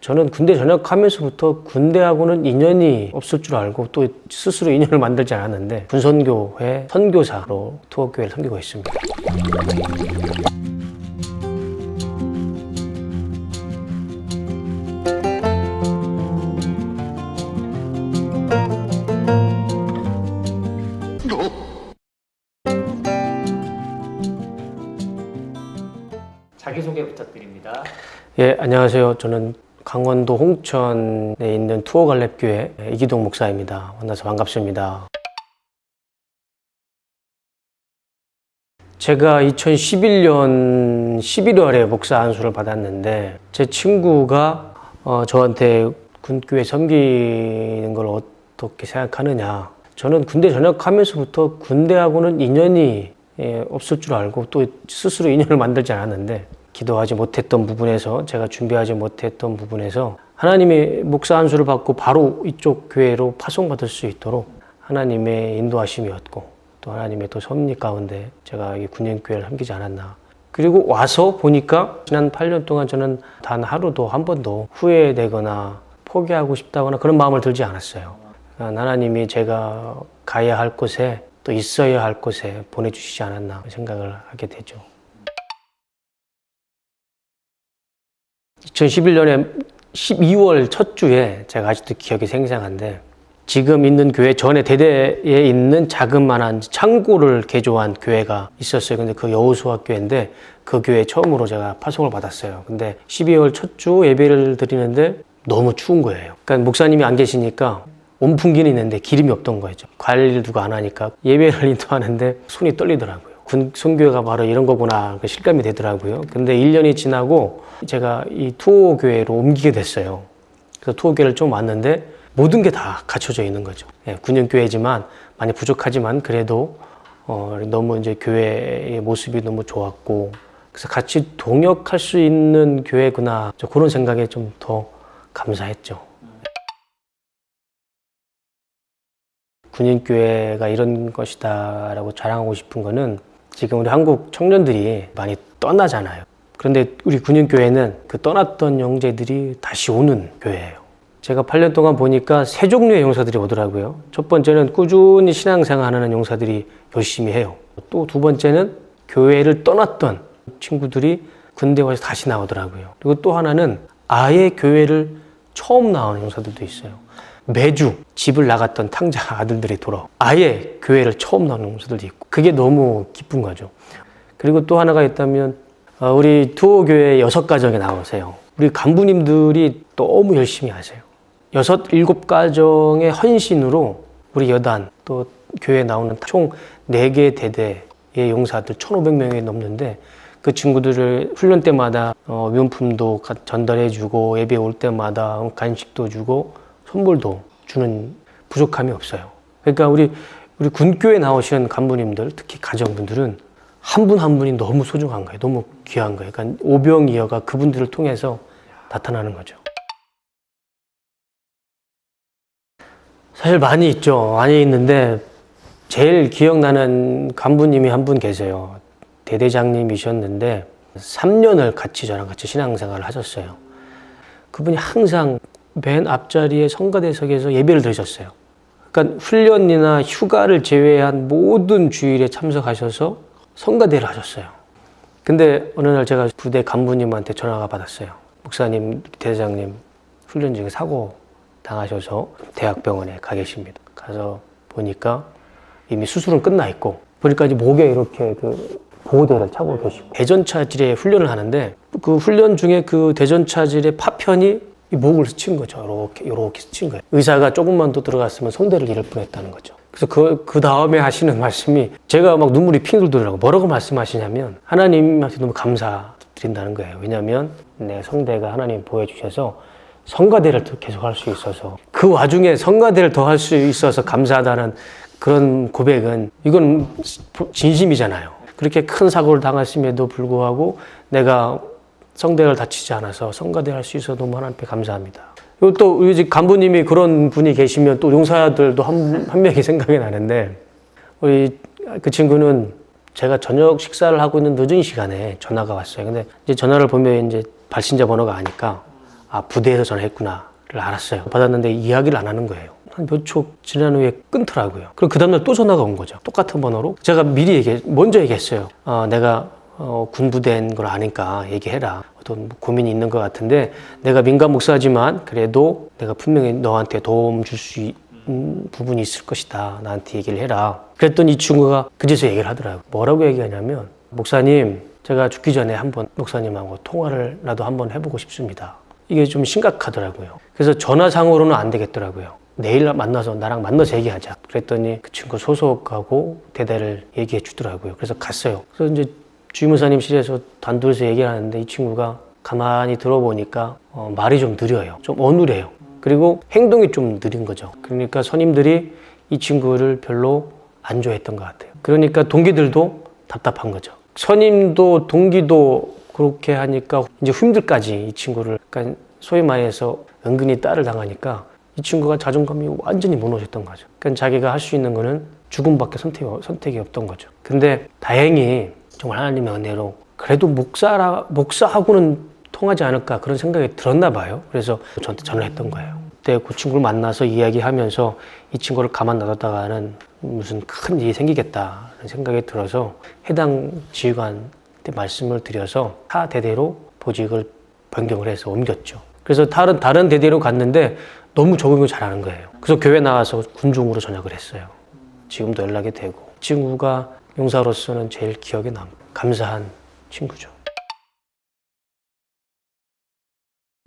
저는 군대 전역하면서부터 군대하고는 인연이 없을 줄 알고 또 스스로 인연을 만들지 않았는데 군선교회 선교사로 투어교회를 섬기고 있습니다. 자기소개 부탁드립니다. 예, 안녕하세요. 저는 강원도 홍천에 있는 투어갈렙교회 이기동 목사입니다. 만나서 반갑습니다. 제가 2011년 11월에 목사 안수를 받았는데 제 친구가 저한테 군교회 섬기는 걸 어떻게 생각하느냐. 저는 군대 전역하면서부터 군대하고는 인연이 없을 줄 알고 또 스스로 인연을 만들지 않았는데 기도하지 못했던 부분에서 제가 준비하지 못했던 부분에서 하나님의 목사 안수를 받고 바로 이쪽 교회로 파송받을 수 있도록 하나님의 인도하심이었고 또 하나님의 또 섭리 가운데 제가 이 군인교회를 섬기지 않았나. 그리고 와서 보니까 지난 8년 동안 저는 단 하루도 한 번도 후회되거나 포기하고 싶다거나 그런 마음을 들지 않았어요. 하나님이 제가 가야 할 곳에 또 있어야 할 곳에 보내주시지 않았나 생각을 하게 되죠. 2011년에 12월 첫 주에 제가 아직도 기억이 생생한데 지금 있는 교회 전에 대대에 있는 자그마한 창고를 개조한 교회가 있었어요. 근데 그 여호수아 교회인데 그 교회 처음으로 제가 파송을 받았어요. 근데 12월 첫 주 예배를 드리는데 너무 추운 거예요. 그러니까 목사님이 안 계시니까 온풍기는 있는데 기름이 없던 거죠. 관리를 누가 안 하니까 예배를 인도하는데 손이 떨리더라고요. 군 선교회가 바로 이런 거구나 실감이 되더라고요. 근데 1년이 지나고 제가 이 투어 교회로 옮기게 됐어요. 그래서 투어 교회를 좀 왔는데 모든 게 다 갖춰져 있는 거죠. 예, 군인 교회지만 많이 부족하지만 그래도 너무 이제 교회의 모습이 너무 좋았고 그래서 같이 동역할 수 있는 교회구나 그런 생각에 좀 더 감사했죠. 군인교회가 이런 것이다 라고 자랑하고 싶은 거는 지금 우리 한국 청년들이 많이 떠나잖아요. 그런데 우리 군인교회는 그 떠났던 형제들이 다시 오는 교회예요. 제가 8년 동안 보니까 세 종류의 용사들이 오더라고요. 첫 번째는 꾸준히 신앙생활하는 용사들이 열심히 해요. 또 두 번째는 교회를 떠났던 친구들이 군대 와서 다시 나오더라고요. 그리고 또 하나는 아예 교회를 처음 나오는 용사들도 있어요. 매주 집을 나갔던 탕자 아들들이 돌아오고 아예 교회를 처음 나오는 용사들도 있고 그게 너무 기쁜 거죠. 그리고 또 하나가 있다면 우리 투어교회 6가정에 나오세요. 우리 간부님들이 너무 열심히 하세요. 6, 7가정의 헌신으로 우리 여단 또 교회에 나오는 총 4개 대대의 용사들 1,500명이 넘는데 그 친구들을 훈련 때마다 명품도 전달해주고 예배 올 때마다 간식도 주고 선물도 주는 부족함이 없어요. 그러니까 우리 군교회 나오시는 간부님들 특히 가정분들은 한 분 한 분이 너무 소중한 거예요. 너무 귀한 거예요. 그러니까 오병이어가 그분들을 통해서 나타나는 거죠. 사실 많이 있죠. 많이 있는데 제일 기억나는 간부님이 한 분 계세요. 대대장님이셨는데 3년을 저랑 같이 신앙생활을 하셨어요. 그분이 항상 맨 앞자리에 성가대석에서 예배를 드리셨어요. 그러니까 훈련이나 휴가를 제외한 모든 주일에 참석하셔서 성가대를 하셨어요. 근데 어느 날 제가 부대 간부님한테 전화가 받았어요. 목사님, 대대장님 훈련 중에 사고 당하셔서 대학병원에 가 계십니다. 가서 보니까 이미 수술은 끝나 있고 보니까 이제 목에 이렇게 그 보호대를 차고 계시고 대전차질에 훈련을 하는데 그 훈련 중에 그 대전차질의 파편이 이 목을 스친 거죠. 이렇게 스친 거예요. 의사가 조금만 더 들어갔으면 손대를 잃을 뻔했다는 거죠. 그래서 그 다음에 하시는 말씀이 제가 막 눈물이 핑 돌더라고요. 뭐라고 말씀하시냐면 하나님한테 너무 감사드린다는 거예요. 왜냐하면 내 성대가 하나님 보여주셔서 성가대를 계속 할 수 있어서 그 와중에 성가대를 더 할 수 있어서 감사하다는 그런 고백은 이건 진심이잖아요. 그렇게 큰 사고를 당했음에도 불구하고 내가 성대를 다치지 않아서 성가대 할 수 있어서 너무 하나님께 감사합니다. 그리고 또 우리 집 간부님이 그런 분이 계시면 또 용사들도 한 명이 생각이 나는데 우리 그 친구는 제가 저녁 식사를 하고 있는 늦은 시간에 전화가 왔어요. 근데 이제 전화를 보면 이제 발신자 번호가 아니까 부대에서 전화했구나를 알았어요. 받았는데 이야기를 안 하는 거예요. 한 몇 초 지난 후에 끊더라고요. 그리고 그 다음날 또 전화가 온 거죠. 똑같은 번호로. 제가 먼저 얘기했어요. 내가 군부대인 걸 아니까 얘기해라. 어떤 고민이 있는 것 같은데 내가 민간 목사지만 그래도 내가 분명히 너한테 도움 줄 수 있는 부분이 있을 것이다. 나한테 얘기를 해라. 그랬더니 이 친구가 그제서 얘기를 하더라고요. 뭐라고 얘기하냐면 목사님, 제가 죽기 전에 한번 목사님하고 통화를라도 한번 해보고 싶습니다. 이게 좀 심각하더라고요. 그래서 전화상으로는 안 되겠더라고요. 내일 만나서 나랑 만나서 얘기하자. 그랬더니 그 친구 소속하고 대대를 얘기해 주더라고요. 그래서 갔어요. 그래서 이제 주임무사님실에서 단둘이서 얘기를 하는데 이 친구가 가만히 들어보니까 말이 좀 느려요. 좀 어눌해요. 그리고 행동이 좀 느린 거죠. 그러니까 선임들이 이 친구를 별로 안 좋아했던 것 같아요. 그러니까 동기들도 답답한 거죠. 선임도 동기도 그렇게 하니까 이제 후임들까지 이 친구를 그러니까 소위 말해서 은근히 딸을 당하니까 이 친구가 자존감이 완전히 무너졌던 거죠. 그러니까 자기가 할 수 있는 거는 죽음밖에 선택이 없던 거죠. 근데 다행히 정말 하나님의 은혜로 그래도 목사하고는 통하지 않을까 그런 생각이 들었나 봐요. 그래서 저한테 전화를 했던 거예요. 그때 그 친구를 만나서 이야기하면서 이 친구를 가만 놔뒀다가는 무슨 큰 일이 생기겠다는 생각이 들어서 해당 지휘관한테 말씀을 드려서 타 대대로 보직을 변경을 해서 옮겼죠. 그래서 다른 대대로 갔는데 너무 적응을 잘하는 거예요. 그래서 교회 나와서 군중으로 전역을 했어요. 지금도 연락이 되고 친구가 용사로서는 제일 기억에 남고 감사한 친구죠.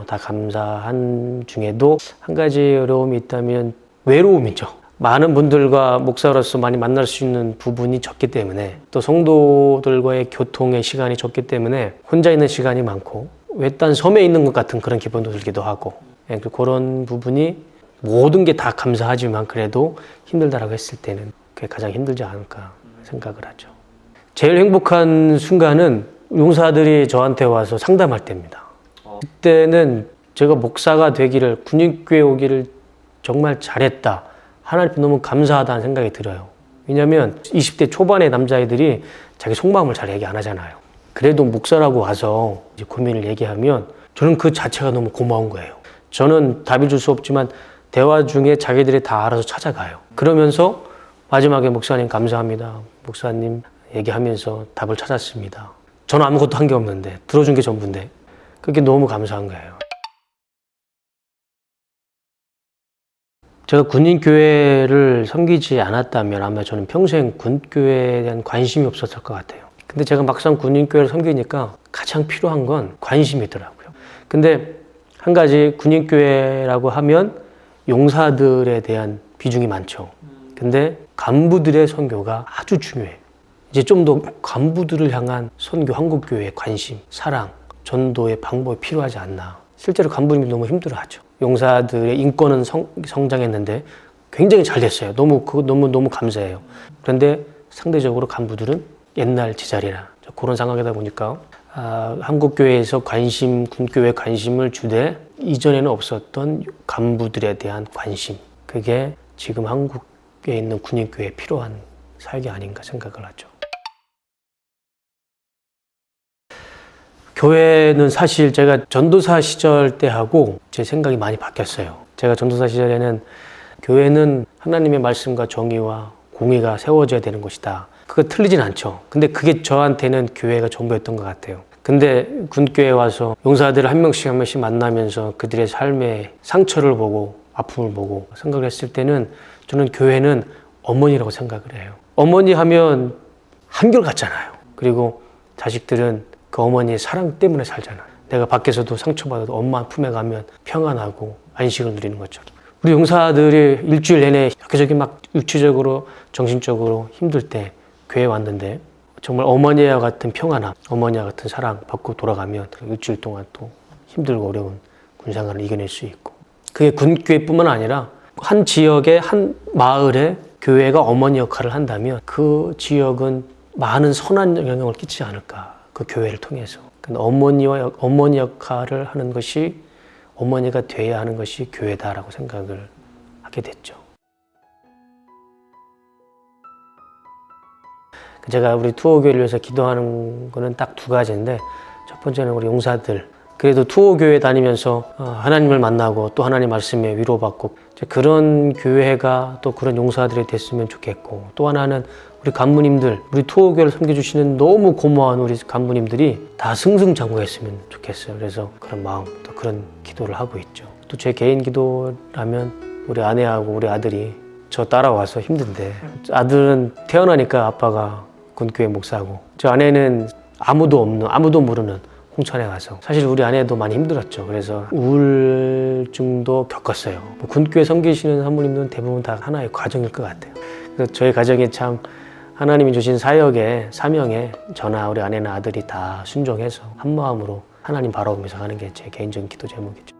다 감사한 중에도 한 가지 어려움이 있다면 외로움이죠. 많은 분들과 목사로서 많이 만날 수 있는 부분이 적기 때문에 또 성도들과의 교통의 시간이 적기 때문에 혼자 있는 시간이 많고 외딴 섬에 있는 것 같은 그런 기분도 들기도 하고 그런 부분이 모든 게 다 감사하지만 그래도 힘들다라고 했을 때는 그게 가장 힘들지 않을까 생각을 하죠. 제일 행복한 순간은 용사들이 저한테 와서 상담할 때입니다. 그때는 제가 목사가 되기를 군인교회 오기를 정말 잘했다. 하나님 너무 감사하다는 생각이 들어요. 왜냐하면 20대 초반의 남자애들이 자기 속마음을 잘 얘기 안 하잖아요. 그래도 목사라고 와서 이제 고민을 얘기하면 저는 그 자체가 너무 고마운 거예요. 저는 답이 줄 수 없지만 대화 중에 자기들이 다 알아서 찾아가요. 그러면서 마지막에 목사님 감사합니다. 목사님 얘기하면서 답을 찾았습니다. 저는 아무것도 한 게 없는데 들어준 게 전부인데 그게 너무 감사한 거예요. 제가 군인교회를 섬기지 않았다면 아마 저는 평생 군교회에 대한 관심이 없었을 것 같아요. 근데 제가 막상 군인교회를 섬기니까 가장 필요한 건 관심이더라고요. 근데 한 가지 군인교회라고 하면 용사들에 대한 비중이 많죠. 근데 간부들의 선교가 아주 중요해요. 이제 좀 더 간부들을 향한 선교, 한국교회의 관심, 사랑, 전도의 방법이 필요하지 않나. 실제로 간부님이 너무 힘들어하죠. 용사들의 인권은 성장했는데 굉장히 잘 됐어요. 너무 감사해요. 그런데 상대적으로 간부들은 옛날 제자리라 그런 상황이다 보니까 한국교회에서 군교회 관심을 주되 이전에는 없었던 간부들에 대한 관심, 그게 지금 한국에 있는 군인교회에 필요한 사역이 아닌가 생각을 하죠. 교회는 사실 제가 전도사 시절 때하고 제 생각이 많이 바뀌었어요. 제가 전도사 시절에는 교회는 하나님의 말씀과 정의와 공의가 세워져야 되는 곳이다. 그거 틀리진 않죠. 근데 그게 저한테는 교회가 전부였던 것 같아요. 근데 군교회에 와서 용사들을 한 명씩 만나면서 그들의 삶의 상처를 보고 아픔을 보고 생각을 했을 때는 저는 교회는 어머니라고 생각을 해요. 어머니 하면 한결같잖아요. 그리고 자식들은 그 어머니의 사랑 때문에 살잖아요. 내가 밖에서도 상처받아도 엄마 품에 가면 평안하고 안식을 누리는 것처럼. 우리 용사들이 일주일 내내 여기저기 막 육체적으로 정신적으로 힘들 때 교회에 왔는데 정말 어머니와 같은 평안함, 어머니와 같은 사랑 받고 돌아가면 일주일 동안 또 힘들고 어려운 군생활을 이겨낼 수 있고, 그게 군교회뿐만 아니라 한 지역의 한 마을에 교회가 어머니 역할을 한다면 그 지역은 많은 선한 영향을 끼치지 않을까, 그 교회를 통해서. 어머니 역할을 하는 것이, 어머니가 돼야 하는 것이 교회다라고 생각을 하게 됐죠. 제가 우리 투어교회를 위해서 기도하는 거는 딱 두 가지인데, 첫 번째는 우리 용사들 그래도 투어교회 다니면서 하나님을 만나고 또 하나님 말씀에 위로받고 그런 교회가 또 그런 용사들이 됐으면 좋겠고, 또 하나는 우리 간부님들, 우리 투어교회를 섬겨주시는 너무 고마운 우리 간부님들이 다 승승장구했으면 좋겠어요. 그래서 그런 마음, 또 그런 기도를 하고 있죠. 또 제 개인 기도라면 우리 아내하고 우리 아들이 저 따라와서 힘든데, 아들은 태어나니까 아빠가 군교회 목사고, 저 아내는 아무도 모르는 홍천에 가서, 사실 우리 아내도 많이 힘들었죠. 그래서 우울증도 겪었어요. 군교회 섬기시는 사모님들은 대부분 다 하나의 과정일 것 같아요. 그래서 저희 가정이 참 하나님이 주신 사역에, 사명에 저나 우리 아내나 아들이 다 순종해서 한 마음으로 하나님 바라보면서 하는 게 제 개인적인 기도 제목이죠.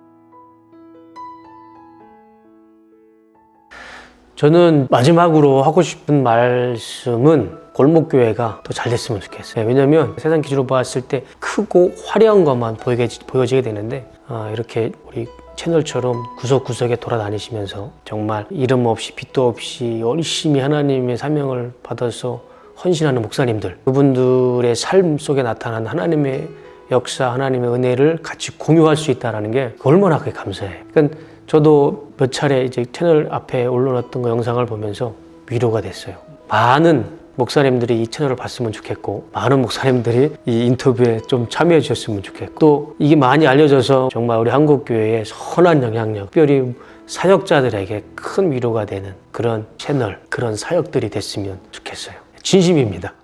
저는 마지막으로 하고 싶은 말씀은 골목교회가 더 잘 됐으면 좋겠어요. 왜냐면 세상 기준으로 봤을 때 크고 화려한 것만 보여지게 되는데, 이렇게 우리 채널처럼 구석구석에 돌아다니시면서 정말 이름 없이 빚도 없이 열심히 하나님의 사명을 받아서 헌신하는 목사님들, 그분들의 삶 속에 나타난 하나님의 역사, 하나님의 은혜를 같이 공유할 수 있다는 게 얼마나 그게 감사해요. 그러니까 저도 몇 차례 이제 채널 앞에 올려놨던 거 영상을 보면서 위로가 됐어요. 많은 목사님들이 이 채널을 봤으면 좋겠고, 많은 목사님들이 이 인터뷰에 좀 참여해 주셨으면 좋겠고, 또 이게 많이 알려져서 정말 우리 한국교회에 선한 영향력, 특별히 사역자들에게 큰 위로가 되는 그런 채널, 그런 사역들이 됐으면 좋겠어요. 진심입니다.